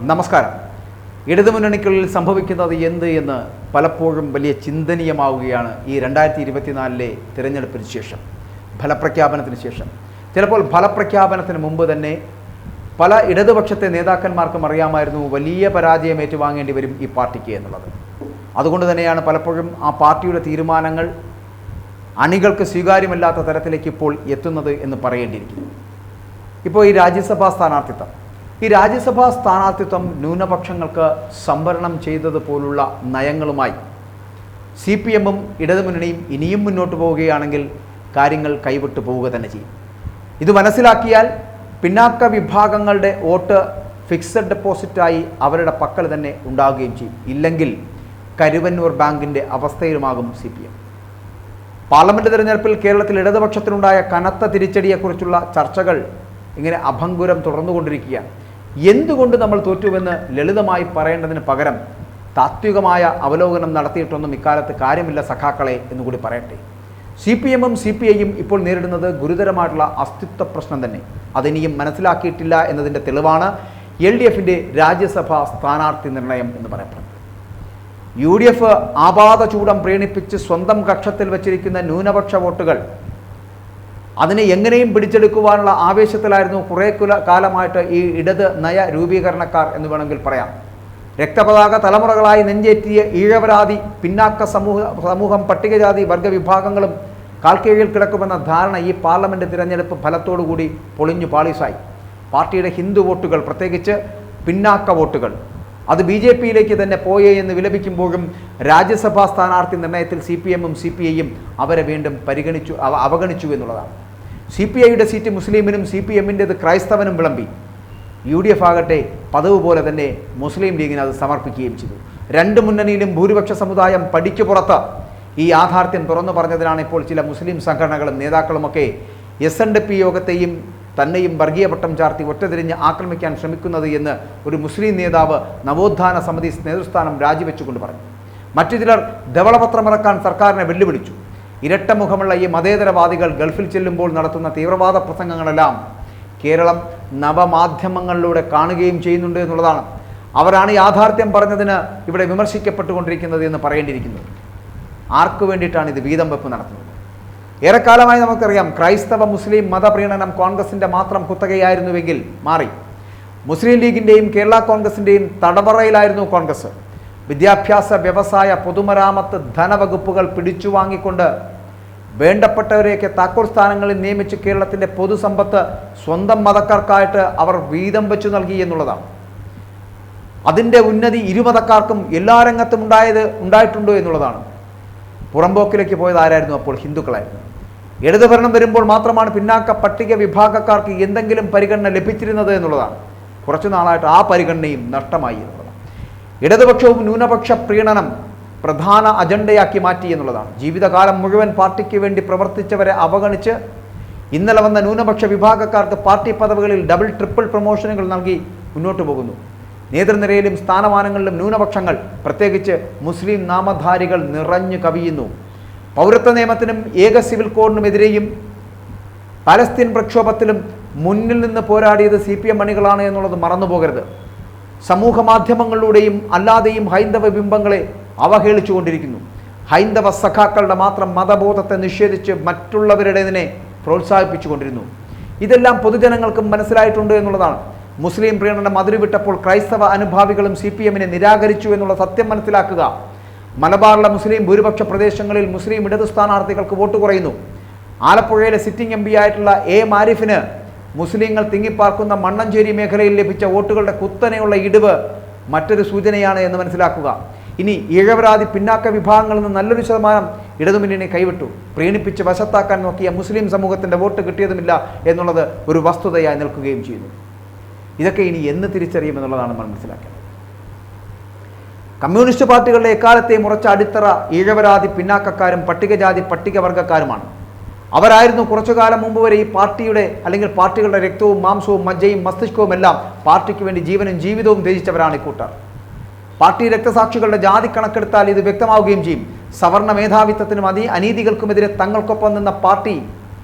നമസ്കാരം. ഇടതുമുന്നണിക്കുള്ളിൽ സംഭവിക്കുന്നത് എന്ത് എന്ന് പലപ്പോഴും വലിയ ചിന്തനീയമാവുകയാണ് ഈ 2024 തിരഞ്ഞെടുപ്പിന് ശേഷം, ഫലപ്രഖ്യാപനത്തിന് ശേഷം. ചിലപ്പോൾ ഫലപ്രഖ്യാപനത്തിന് മുമ്പ് തന്നെ പല ഇടതുപക്ഷത്തെ നേതാക്കന്മാർക്കും അറിയാമായിരുന്നു വലിയ പരാജയം ഏറ്റുവാങ്ങേണ്ടി വരും ഈ പാർട്ടിക്ക് എന്നുള്ളത്. അതുകൊണ്ട് തന്നെയാണ് പലപ്പോഴും ആ പാർട്ടിയുടെ തീരുമാനങ്ങൾ അണികൾക്ക് സ്വീകാര്യമല്ലാത്ത തരത്തിലേക്ക് ഇപ്പോൾ എത്തുന്നത് എന്ന് പറയേണ്ടിയിരിക്കുന്നു. ഇപ്പോൾ ഈ രാജ്യസഭാ സ്ഥാനാർത്ഥിത്വം ന്യൂനപക്ഷങ്ങൾക്ക് സംവരണം ചെയ്തതുപോലുള്ള നയങ്ങളുമായി CPM-ഉം ഇടതുമുന്നണിയും ഇനിയും മുന്നോട്ട് പോവുകയാണെങ്കിൽ കാര്യങ്ങൾ കൈവിട്ടു പോവുക തന്നെ ചെയ്യും. ഇത് മനസ്സിലാക്കിയാൽ പിന്നാക്ക വിഭാഗങ്ങളുടെ വോട്ട് ഫിക്സഡ് ഡെപ്പോസിറ്റായി അവരുടെ പക്കൽ തന്നെ ഉണ്ടാവുകയും ചെയ്യും. ഇല്ലെങ്കിൽ കരുവന്നൂർ ബാങ്കിൻ്റെ അവസ്ഥയിലുമാകും CPM. പാർലമെൻറ്റ് തിരഞ്ഞെടുപ്പിൽ കേരളത്തിൽ ഇടതുപക്ഷത്തിനുണ്ടായ കനത്ത തിരിച്ചടിയെക്കുറിച്ചുള്ള ചർച്ചകൾ ഇങ്ങനെ അഭംഗുരം തുടർന്നുകൊണ്ടിരിക്കുകയാണ്. എന്തുകൊണ്ട് നമ്മൾ തോറ്റുവെന്ന് ലളിതമായി പറയേണ്ടതിന് പകരം താത്വികമായ അവലോകനം നടത്തിയിട്ടൊന്നും ഇക്കാലത്ത് കാര്യമില്ല സഖാക്കളെ എന്നുകൂടി പറയട്ടെ. CPM-ഉം CPI-യും ഇപ്പോൾ നേരിടുന്നത് ഗുരുതരമായിട്ടുള്ള അസ്തിത്വ പ്രശ്നം തന്നെ. അതിനിയും മനസ്സിലാക്കിയിട്ടില്ല എന്നതിൻ്റെ തെളിവാണ് LDF-ൻ്റെ രാജ്യസഭാ സ്ഥാനാർത്ഥി നിർണയം എന്ന് പറയപ്പെടുന്നത്. UDF ആപാത ചൂടം പ്രീണിപ്പിച്ച് സ്വന്തം കക്ഷത്തിൽ വച്ചിരിക്കുന്ന ന്യൂനപക്ഷ വോട്ടുകൾ അതിനെ എങ്ങനെയും പിടിച്ചെടുക്കുവാനുള്ള ആവേശത്തിലായിരുന്നു കുറേ കാലമായിട്ട് ഈ ഇടത് നയ രൂപീകരണക്കാർ എന്ന് വേണമെങ്കിൽ പറയാം. രക്തപതാക തലമുറകളായി നെഞ്ചേറ്റിയ ഈഴവരാതി പിന്നാക്ക സമൂഹം പട്ടികജാതി വർഗവിഭാഗങ്ങളും കാൽക്കീഴിൽ കിടക്കുമെന്ന ധാരണ ഈ പാർലമെൻറ്റ് തിരഞ്ഞെടുപ്പ് ഫലത്തോടുകൂടി പൊളിഞ്ഞു പാളീസായി. പാർട്ടിയുടെ ഹിന്ദു വോട്ടുകൾ, പ്രത്യേകിച്ച് പിന്നാക്ക വോട്ടുകൾ, അത് BJP-യിലേക്ക് തന്നെ പോയേ എന്ന് വിലപിക്കുമ്പോഴും രാജ്യസഭാ സ്ഥാനാർത്ഥി നിർണയത്തിൽ CPM-ഉം CPI-യും അവരെ വീണ്ടും അവഗണിച്ചു എന്നുള്ളതാണ്. CPI-യുടെ സീറ്റ് മുസ്ലിമിനും CPM-ൻ്റേത് ക്രൈസ്തവനും വിളമ്പി. UDF ആകട്ടെ പതിവ് പോലെ തന്നെ മുസ്ലിം ലീഗിന് അത് സമർപ്പിക്കുകയും ചെയ്തു. രണ്ട് മുന്നണിയിലും ഭൂരിപക്ഷ സമുദായം പടിക്ക് പുറത്ത്. ഈ യാഥാർത്ഥ്യം തുറന്നു പറഞ്ഞതിനാണ് ഇപ്പോൾ ചില മുസ്ലിം സംഘടനകളും നേതാക്കളുമൊക്കെ SNDP യോഗത്തെയും തന്നെയും വർഗീയ പട്ടം ചാർത്തി ഒറ്റതിരിഞ്ഞ് ആക്രമിക്കാൻ ശ്രമിക്കുന്നത് എന്ന് ഒരു മുസ്ലിം നേതാവ് നവോത്ഥാന സമിതി നേതൃസ്ഥാനം രാജിവെച്ചുകൊണ്ട് പറഞ്ഞു. മറ്റു ചിലർ ധവളപത്രമിറക്കാൻ സർക്കാരിനെ വെല്ലുവിളിച്ചു. ഇരട്ടമുഖമുള്ള ഈ മതേതരവാദികൾ ഗൾഫിൽ ചെല്ലുമ്പോൾ നടത്തുന്ന തീവ്രവാദ പ്രസംഗങ്ങളെല്ലാം കേരളം നവമാധ്യമങ്ങളിലൂടെ കാണുകയും ചെയ്യുന്നുണ്ട് എന്നുള്ളതാണ്. അവരാണ് യാഥാർത്ഥ്യം പറഞ്ഞതിന് ഇവിടെ വിമർശിക്കപ്പെട്ടുകൊണ്ടിരിക്കുന്നത് എന്ന് പറയേണ്ടിയിരിക്കുന്നത്. ആർക്കു വേണ്ടിയിട്ടാണ് ഇത് വീതം വെപ്പ് നടത്തുന്നത്? ഏറെക്കാലമായി നമുക്കറിയാം ക്രൈസ്തവ മുസ്ലിം മതപ്രീണനം കോൺഗ്രസിൻ്റെ മാത്രം കുത്തകയായിരുന്നുവെങ്കിൽ മാറി. മുസ്ലിം ലീഗിൻ്റെയും കേരള കോൺഗ്രസിൻ്റെയും തടവറയിലായിരുന്നു കോൺഗ്രസ്. വിദ്യാഭ്യാസ, വ്യവസായ, പൊതുമരാമത്ത്, ധനവകുപ്പുകൾ പിടിച്ചുവാങ്ങിക്കൊണ്ട് വേണ്ടപ്പെട്ടവരെയൊക്കെ താക്കോൽ സ്ഥാനങ്ങളിൽ നിയമിച്ച് കേരളത്തിൻ്റെ പൊതുസമ്പത്ത് സ്വന്തം മതക്കാർക്കായിട്ട് അവർ വീതം വെച്ചു നൽകി എന്നുള്ളതാണ്. അതിൻ്റെ ഉന്നതി ഇരുമതക്കാർക്കും എല്ലാ രംഗത്തും ഉണ്ടായിട്ടുണ്ടോ എന്നുള്ളതാണ്. പുറമ്പോക്കിലേക്ക് പോയത് ആരായിരുന്നു? അപ്പോൾ ഹിന്ദുക്കളായിരുന്നു. ഇടതുഭരണം വരുമ്പോൾ മാത്രമാണ് പിന്നാക്ക പട്ടിക വിഭാഗക്കാർക്ക് എന്തെങ്കിലും പരിഗണന ലഭിച്ചിരുന്നത് എന്നുള്ളതാണ്. കുറച്ചു നാളായിട്ട് ആ പരിഗണനയും നഷ്ടമായി എന്നുള്ളതാണ്. ഇടതുപക്ഷവും ന്യൂനപക്ഷ പ്രീണനം പ്രധാന അജണ്ടയാക്കി മാറ്റി എന്നുള്ളതാണ്. ജീവിതകാലം മുഴുവൻ പാർട്ടിക്ക് വേണ്ടി പ്രവർത്തിച്ചവരെ അവഗണിച്ച് ഇന്നലെ വന്ന ന്യൂനപക്ഷ വിഭാഗക്കാർക്ക് പാർട്ടി പദവികളിൽ ഡബിൾ ട്രിപ്പിൾ പ്രൊമോഷനുകൾ നൽകി മുന്നോട്ട് പോകുന്നു. നേതൃനിരയിലും സ്ഥാനമാനങ്ങളിലും ന്യൂനപക്ഷങ്ങൾ, പ്രത്യേകിച്ച് മുസ്ലിം നാമധാരികൾ നിറഞ്ഞു കവിയുന്നു. പൗരത്വ നിയമത്തിനും ഏക സിവിൽ കോഡിനുമെതിരെയും പലസ്തീൻ പ്രക്ഷോഭത്തിലും മുന്നിൽ നിന്ന് പോരാടിയത് CPM അണികളാണ് എന്നുള്ളത് മറന്നുപോകരുത്. സമൂഹ മാധ്യമങ്ങളിലൂടെയും അല്ലാതെയും ഹൈന്ദവ ബിംബങ്ങളെ അവഹേളിച്ചുകൊണ്ടിരിക്കുന്നു. ഹൈന്ദവ സഖാക്കളുടെ മാത്രം മതബോധത്തെ നിഷേധിച്ച് മറ്റുള്ളവരുടേതിനെ പ്രോത്സാഹിപ്പിച്ചുകൊണ്ടിരുന്നു. ഇതെല്ലാം പൊതുജനങ്ങൾക്കും മനസ്സിലായിട്ടുണ്ട് എന്നുള്ളതാണ്. മുസ്ലിം പ്രീണനം അതിരുവിട്ടപ്പോൾ ക്രൈസ്തവ അനുഭാവികളും CPM-നെ നിരാകരിച്ചു എന്നുള്ള സത്യം മനസ്സിലാക്കുക. മലബാറിലെ മുസ്ലിം ഭൂരിപക്ഷ പ്രദേശങ്ങളിൽ മുസ്ലിം ഇടതു സ്ഥാനാർത്ഥികൾക്ക് വോട്ട് കുറയുന്നു. ആലപ്പുഴയിലെ സിറ്റിംഗ് MP ആയിട്ടുള്ള മാരിഫിന് മുസ്ലിങ്ങൾ തിങ്ങിപ്പാർക്കുന്ന മണ്ണഞ്ചേരി മേഖലയിൽ ലഭിച്ച വോട്ടുകളുടെ കുത്തനെയുള്ള ഇടിവ് മറ്റൊരു സൂചനയാണ് എന്ന് മനസ്സിലാക്കുക. ഇനി ഈഴവരാതി പിന്നാക്ക വിഭാഗങ്ങളിൽ നിന്ന് നല്ലൊരു ശതമാനം ഇടതുമുന്നണി കൈവിട്ടു. പ്രീണിപ്പിച്ച് വശത്താക്കാൻ നോക്കിയ മുസ്ലിം സമൂഹത്തിൻ്റെ വോട്ട് കിട്ടിയതുമില്ല എന്നുള്ളത് ഒരു വസ്തുതയായി നിൽക്കുകയും ചെയ്യുന്നു. ഇതൊക്കെ ഇനി എന്ന് തിരിച്ചറിയുമെന്നുള്ളതാണ് നമ്മൾ മനസ്സിലാക്കേണ്ടത്. കമ്മ്യൂണിസ്റ്റ് പാർട്ടികളുടെ എക്കാലത്തെയും ഉറച്ച അടിത്തറ ഈഴവരാതി പിന്നാക്കക്കാരും പട്ടികജാതി പട്ടികവർഗക്കാരുമാണ്. അവരായിരുന്നു കുറച്ചു കാലം മുമ്പ് വരെ ഈ പാർട്ടിയുടെ അല്ലെങ്കിൽ പാർട്ടികളുടെ രക്തവും മാംസവും മജ്ജയും മസ്തിഷ്കവും എല്ലാം പാർട്ടിക്ക് വേണ്ടി ജീവനും ജീവിതവും ത്യജിച്ചവരാണ് ഇക്കൂട്ടർ. പാർട്ടി രക്തസാക്ഷികളുടെ ജാതി കണക്കെടുത്താൽ ഇത് വ്യക്തമാവുകയും ചെയ്യും. സവർണ മേധാവിത്വത്തിനും അനീതികൾക്കുമെതിരെ തങ്ങൾക്കൊപ്പം നിന്ന പാർട്ടി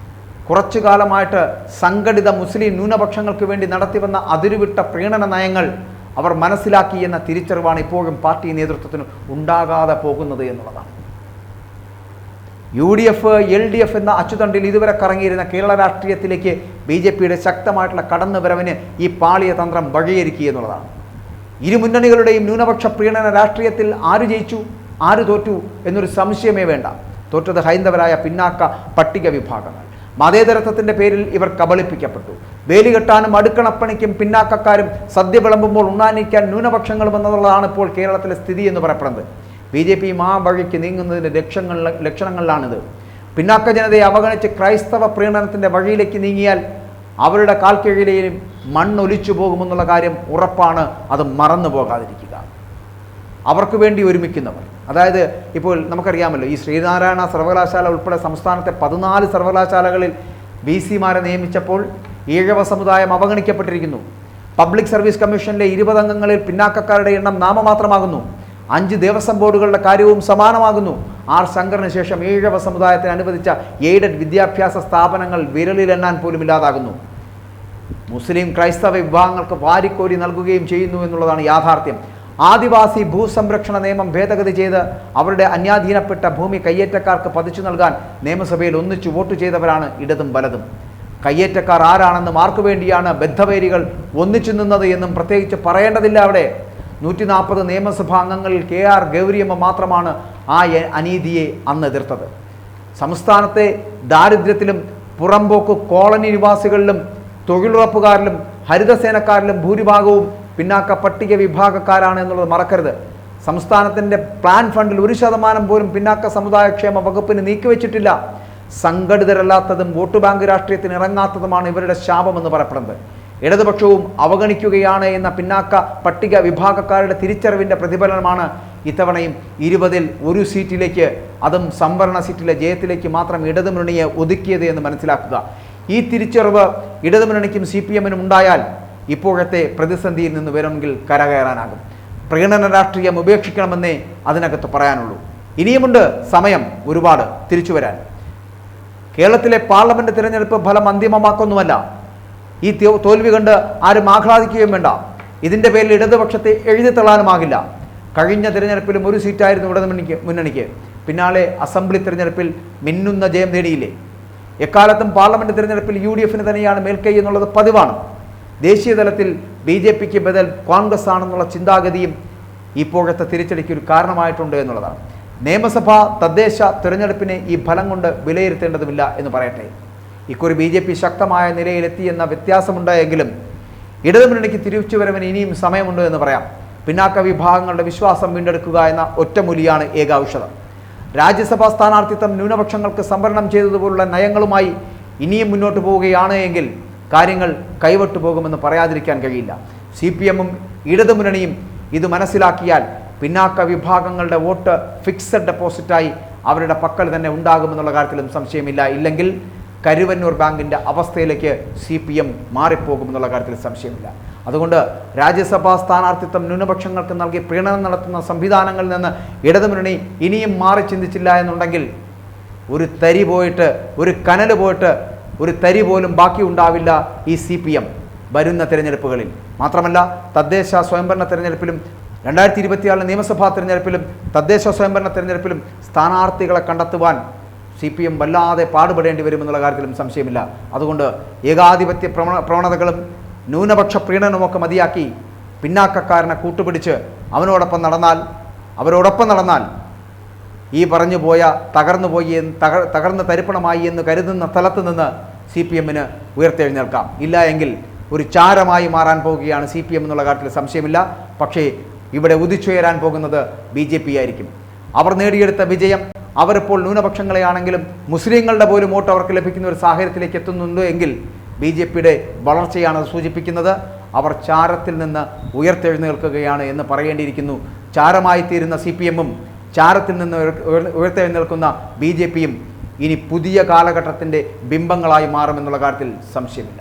കുറച്ചു കാലമായിട്ട് സംഘടിത മുസ്ലിം ന്യൂനപക്ഷങ്ങൾക്ക് വേണ്ടി നടത്തിവന്ന അതിരുവിട്ട പ്രീണന നയങ്ങൾ അവർ മനസ്സിലാക്കി എന്ന തിരിച്ചറിവാണ് ഇപ്പോഴും പാർട്ടി നേതൃത്വത്തിന് ഉണ്ടാകാതെ പോകുന്നത് എന്നുള്ളതാണ്. UDF, LDF എന്ന അച്ചുതണ്ടിൽ ഇതുവരെ കറങ്ങിയിരുന്ന കേരള രാഷ്ട്രീയത്തിലേക്ക് BJPയുടെ ശക്തമായിട്ടുള്ള കടന്നുവരവിന് ഈ പാളിയ തന്ത്രം വഴിയൊരുക്കി എന്നുള്ളതാണ്. ഇരു മുന്നണികളുടെയും ന്യൂനപക്ഷ പ്രീണന രാഷ്ട്രീയത്തിൽ ആര് ജയിച്ചു ആര് തോറ്റു എന്നൊരു സംശയമേ വേണ്ട. തോറ്റത് ഹൈന്ദവരായ പിന്നാക്ക പട്ടിക വിഭാഗങ്ങൾ. മതേതരത്വത്തിൻ്റെ പേരിൽ ഇവർ കബളിപ്പിക്കപ്പെട്ടു. വേലികെട്ടാനും അടുക്കളപ്പണിക്കും പിന്നാക്കക്കാരും സദ്യ വിളമ്പുമ്പോൾ ഉണ്ണാനിക്കാൻ ന്യൂനപക്ഷങ്ങളും എന്നുള്ളതാണ് ഇപ്പോൾ കേരളത്തിലെ സ്ഥിതി എന്ന് പറയപ്പെടുന്നത്. BJPയും ആ വഴിക്ക് നീങ്ങുന്നതിൻ്റെ ലക്ഷണങ്ങളിലാണിത്. പിന്നാക്ക ജനതയെ അവഗണിച്ച് ക്രൈസ്തവ പ്രീണനത്തിൻ്റെ വഴിയിലേക്ക് നീങ്ങിയാൽ അവരുടെ കാൽക്കീഴിലെയും മണ്ണൊലിച്ചു പോകുമെന്നുള്ള കാര്യം ഉറപ്പാണ്. അത് മറന്നു പോകാതിരിക്കുക. അവർക്ക് വേണ്ടി ഒരുമിക്കുന്നവർ, അതായത് ഇപ്പോൾ നമുക്കറിയാമല്ലോ, ഈ ശ്രീനാരായണ സർവകലാശാല ഉൾപ്പെടെ സംസ്ഥാനത്തെ 14 സർവകലാശാലകളിൽ BC-മാരെ നിയമിച്ചപ്പോൾ ഈഴവ സമുദായം അവഗണിക്കപ്പെട്ടിരിക്കുന്നു. പബ്ലിക് സർവീസ് കമ്മീഷനിലെ 20 അംഗങ്ങളിൽ പിന്നാക്കക്കാരുടെ എണ്ണം നാമമാത്രമാകുന്നു. 5 ദേവസ്വം ബോർഡുകളുടെ കാര്യവും സമാനമാകുന്നു. R. ശങ്കറിന് ശേഷം ഈഴവ സമുദായത്തിന് അനുവദിച്ച എയ്ഡഡ് വിദ്യാഭ്യാസ സ്ഥാപനങ്ങൾ വിരലിലെണ്ണാൻ പോലും ഇല്ലാതാകുന്നു. മുസ്ലിം ക്രൈസ്തവ വിഭാഗങ്ങൾക്ക് വാരിക്കോരി നൽകുകയും ചെയ്യുന്നു എന്നുള്ളതാണ് യാഥാർത്ഥ്യം. ആദിവാസി ഭൂസംരക്ഷണ നിയമം ഭേദഗതി ചെയ്ത് അവരുടെ അന്യാധീനപ്പെട്ട ഭൂമി കയ്യേറ്റക്കാർക്ക് പതിച്ചു നൽകാൻ നിയമസഭയിൽ ഒന്നിച്ചു വോട്ട് ചെയ്തവരാണ് ഇടതും വലതും. കയ്യേറ്റക്കാർ ആരാണെന്നും ആർക്കു വേണ്ടിയാണ് ബദ്ധവേരികൾ ഒന്നിച്ചു നിന്നത് എന്നും പ്രത്യേകിച്ച് പറയേണ്ടതില്ല. അവിടെ 140 നിയമസഭാ അംഗങ്ങളിൽ KR ഗൗരിയമ്മ മാത്രമാണ് ആ അനീതിയെ അന്ന് എതിർത്തത്. സംസ്ഥാനത്തെ ദാരിദ്ര്യത്തിലും പുറംപോക്ക് കോളനി നിവാസികളിലും തൊഴിലുറപ്പുകാരിലും ഹരിതസേനക്കാരിലും ഭൂരിഭാഗവും പിന്നാക്ക പട്ടിക വിഭാഗക്കാരാണ് എന്നുള്ളത് മറക്കരുത്. സംസ്ഥാനത്തിൻ്റെ പ്ലാൻ ഫണ്ടിൽ 1% പോലും പിന്നാക്ക സമുദായക്ഷേമ വകുപ്പിന് നീക്കിവെച്ചിട്ടില്ല. സംഘടിതരല്ലാത്തതും വോട്ട് ബാങ്ക് രാഷ്ട്രീയത്തിന് ഇറങ്ങാത്തതുമാണ് ഇവരുടെ ശാപമെന്ന് പറയപ്പെടുന്നത്. ഇടതുപക്ഷവും അവഗണിക്കുകയാണ് എന്ന പിന്നാക്ക പട്ടിക വിഭാഗക്കാരുടെ തിരിച്ചറിവിൻ്റെ പ്രതിഫലനമാണ് ഇത്തവണയും 20-ൽ 1 സീറ്റിലേക്ക്, അതും സംവരണ സീറ്റിലെ ജയത്തിലേക്ക് മാത്രം ഇടതുമുന്നണിയെ ഒതുക്കിയത് എന്ന് മനസ്സിലാക്കുക. ഈ തിരിച്ചറിവ് ഇടതുമുന്നണിക്കും CPM-നും ഉണ്ടായാൽ ഇപ്പോഴത്തെ പ്രതിസന്ധിയിൽ നിന്ന് വേണമെങ്കിൽ കരകയറാനാകും. പ്രീണന രാഷ്ട്രീയം ഉപേക്ഷിക്കണമെന്നേ അതിനകത്ത് പറയാനുള്ളൂ. ഇനിയുമുണ്ട് സമയം ഒരുപാട് തിരിച്ചു വരാൻ. കേരളത്തിലെ പാർലമെന്റ് തിരഞ്ഞെടുപ്പ് ഫലം അന്തിമമാക്കൊന്നുമല്ല. ഈ തോൽവി കണ്ട് ആരും ആഹ്ലാദിക്കുകയും വേണ്ട. ഇതിൻ്റെ പേരിൽ ഇടതുപക്ഷത്തെ എഴുതിത്തള്ളാനുമാകില്ല. കഴിഞ്ഞ തിരഞ്ഞെടുപ്പിലും 1 സീറ്റായിരുന്നു മുന്നണിക്ക്. പിന്നാലെ അസംബ്ലി തിരഞ്ഞെടുപ്പിൽ മിന്നുന്ന ജയം നേടിയില്ലേ? എക്കാലത്തും പാർലമെന്റ് തിരഞ്ഞെടുപ്പിൽ UDF-ന് തന്നെയാണ് മേൽക്കൈ എന്നുള്ളത് പതിവാണ്. ദേശീയ തലത്തിൽ BJPക്ക് ബദൽ കോൺഗ്രസ് ആണെന്നുള്ള ചിന്താഗതിയും ഇപ്പോഴത്തെ തിരിച്ചടിക്ക് ഒരു കാരണമായിട്ടുണ്ട് എന്നുള്ളതാണ്. നിയമസഭാ തദ്ദേശ തിരഞ്ഞെടുപ്പിനെ ഈ ഫലം കൊണ്ട് വിലയിരുത്തേണ്ടതുമില്ല എന്ന് പറയട്ടെ. ഇക്കുറി BJP ശക്തമായ നിലയിലെത്തിയെന്ന വ്യത്യാസമുണ്ടായെങ്കിലും ഇടതുമുന്നണിക്ക് തിരിച്ചുവരവിന് ഇനിയും സമയമുണ്ട് എന്ന് പറയാം. പിന്നാക്ക വിഭാഗങ്ങളുടെ വിശ്വാസം വീണ്ടെടുക്കുക എന്ന ഒറ്റമൂലിയാണ് ഏക ഔഷധം. രാജ്യസഭാ സ്ഥാനാർത്ഥിത്വം ന്യൂനപക്ഷങ്ങൾക്ക് സംവരണം ചെയ്തതുപോലുള്ള നയങ്ങളുമായി ഇനിയും മുന്നോട്ട് പോവുകയാണ് എങ്കിൽ കാര്യങ്ങൾ കൈവിട്ടു പോകുമെന്ന് പറയാതിരിക്കാൻ കഴിയില്ല. CPM-ഉം ഇടതുമുന്നണിയും ഇത് മനസ്സിലാക്കിയാൽ പിന്നാക്ക വിഭാഗങ്ങളുടെ വോട്ട് ഫിക്സഡ് ഡെപ്പോസിറ്റായി അവരുടെ പക്കൽ തന്നെ ഉണ്ടാകുമെന്നുള്ള കാര്യത്തിലും സംശയമില്ല. ഇല്ലെങ്കിൽ കരുവന്നൂർ ബാങ്കിൻ്റെ അവസ്ഥയിലേക്ക് CPM മാറിപ്പോകുമെന്നുള്ള കാര്യത്തിൽ സംശയമില്ല. അതുകൊണ്ട് രാജ്യസഭാ സ്ഥാനാർത്ഥിത്വം ന്യൂനപക്ഷങ്ങൾക്ക് നൽകി പ്രീണനം നടത്തുന്ന സംവിധാനങ്ങളിൽ നിന്ന് ഇടതുമുന്നണി ഇനിയും മാറി ചിന്തിച്ചില്ല എന്നുണ്ടെങ്കിൽ ഒരു തരി പോയിട്ട്, ഒരു കനൽ പോയിട്ട് ഒരു തരി പോലും ബാക്കി ഉണ്ടാവില്ല ഈ CPM വരുന്ന തിരഞ്ഞെടുപ്പുകളിൽ. മാത്രമല്ല തദ്ദേശ സ്വയംഭരണ തിരഞ്ഞെടുപ്പിലും 2024 നിയമസഭാ തിരഞ്ഞെടുപ്പിലും തദ്ദേശ സ്വയംഭരണ തിരഞ്ഞെടുപ്പിലും സ്ഥാനാർത്ഥികളെ കണ്ടെത്തുവാൻ CPM വല്ലാതെ പാടുപെടേണ്ടി വരുമെന്നുള്ള കാര്യത്തിലും സംശയമില്ല. അതുകൊണ്ട് ഏകാധിപത്യ പ്രവണതകളും ന്യൂനപക്ഷ പ്രീണനമൊക്കെ മതിയാക്കി പിന്നാക്കക്കാരനെ കൂട്ടുപിടിച്ച് അവരോടൊപ്പം നടന്നാൽ ഈ പറഞ്ഞു പോയ തകർന്ന് തരിപ്പണമായി എന്ന് കരുതുന്ന സ്ഥലത്ത് നിന്ന് CPM-ന് ഉയർത്തെഴുന്നേൽക്കാം. ഇല്ല എങ്കിൽ ഒരു ചാരമായി മാറാൻ പോവുകയാണ് CPM എന്നുള്ള കാര്യത്തിൽ സംശയമില്ല. പക്ഷേ ഇവിടെ ഉദിച്ചുയരാൻ പോകുന്നത് BJP ആയിരിക്കും. അവർ നേടിയെടുത്ത വിജയം അവരിപ്പോൾ ന്യൂനപക്ഷങ്ങളെയാണെങ്കിലും മുസ്ലിങ്ങളുടെ പോലും വോട്ട് അവർക്ക് ലഭിക്കുന്ന ഒരു സാഹചര്യത്തിലേക്ക് എത്തുന്നുണ്ട് എങ്കിൽ BJPയുടെ വളർച്ചയാണ് സൂചിപ്പിക്കുന്നത്. അവർ ചാരത്തിൽ നിന്ന് ഉയർത്തെഴുന്നേൽക്കുകയാണ് എന്ന് പറയേണ്ടിയിരിക്കുന്നു. ചാരമായി തീരുന്ന CPM-ഉം ചാരത്തിൽ നിന്ന് ഉയർത്തെഴുന്നേൽക്കുന്ന BJP-യും ഇനി പുതിയ കാലഘട്ടത്തിൻ്റെ ബിംബങ്ങളായി മാറുമെന്നുള്ള കാര്യത്തിൽ സംശയമില്ല.